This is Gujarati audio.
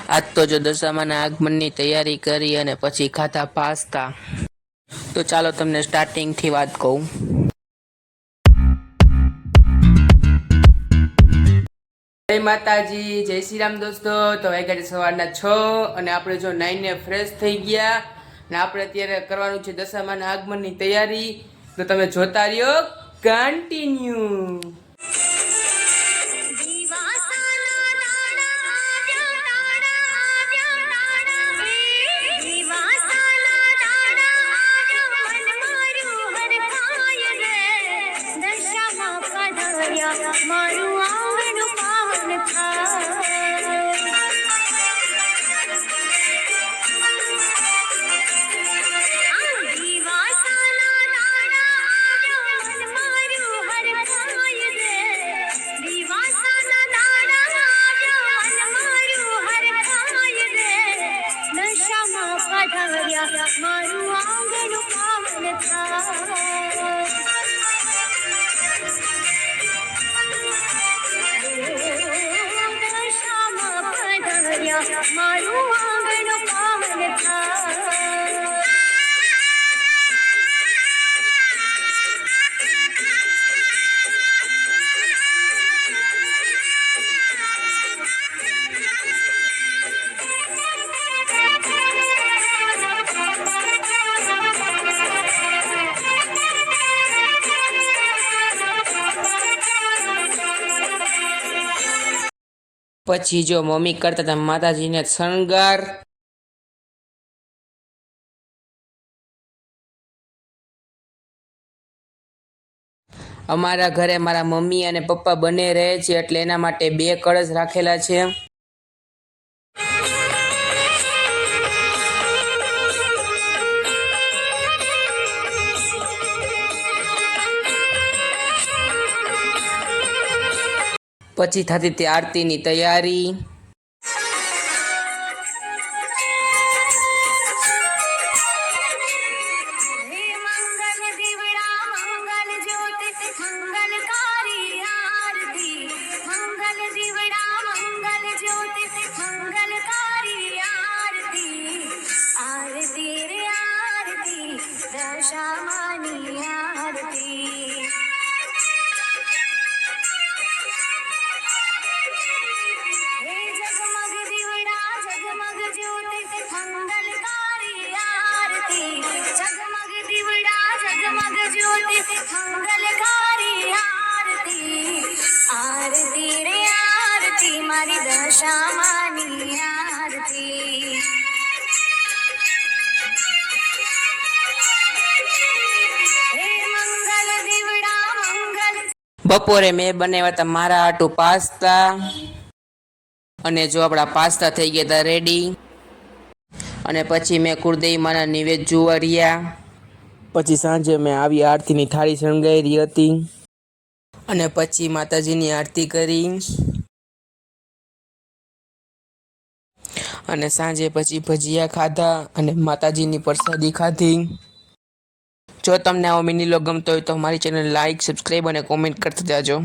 आज तो जो दशामाना आगमननी तैयारी करी अने पछी खाधा पास्ता। तो चालो तमने स्टार्टिंग थी बात कहूं। जय माताजी, जय श्री राम दोस्तों। तो वाग्या सवाરના 6 અને આપણે જો નાઈને ફ્રેશ થઈ ગયા ને આપણે અત્યારે કરવાનું છે દશામાના આગમનની તૈયારી। તો તમે જોતા રહ્યો કન્ટિન્યુ। પછી જો મમ્મી કરતા હતા માતાજીને શણગાર। અમારા ઘરે મારા મમ્મી અને પપ્પા બંને રહે છે એટલે એના માટે 2 કળશ રાખેલા છે। પછી થતી તે આરતીની તૈયારી। मारी दशामानी आरती। બપોરે મેં બનાવ્યા હતા મારા હાટુ પાસ્તા અને જો આપણા પાસ્તા થઈ ગયા હતા રેડી। અને પછી મેં કુળદેવી માના નિવેદ જોવા રહ્યા। પછી સાંજે મેં આવી આરતીની થાળી શણગારી હતી અને પછી માતાજીની આરતી કરી અને સાંજે પછી ભજીયા ખાધા અને માતાજીની પ્રસાદી ખાધી। જો તમને આવો મિની વ્લોગ ગમતો હોય તો મારી ચેનલ લાઈક, સબસ્ક્રાઈબ અને કોમેન્ટ કરતા જાજો।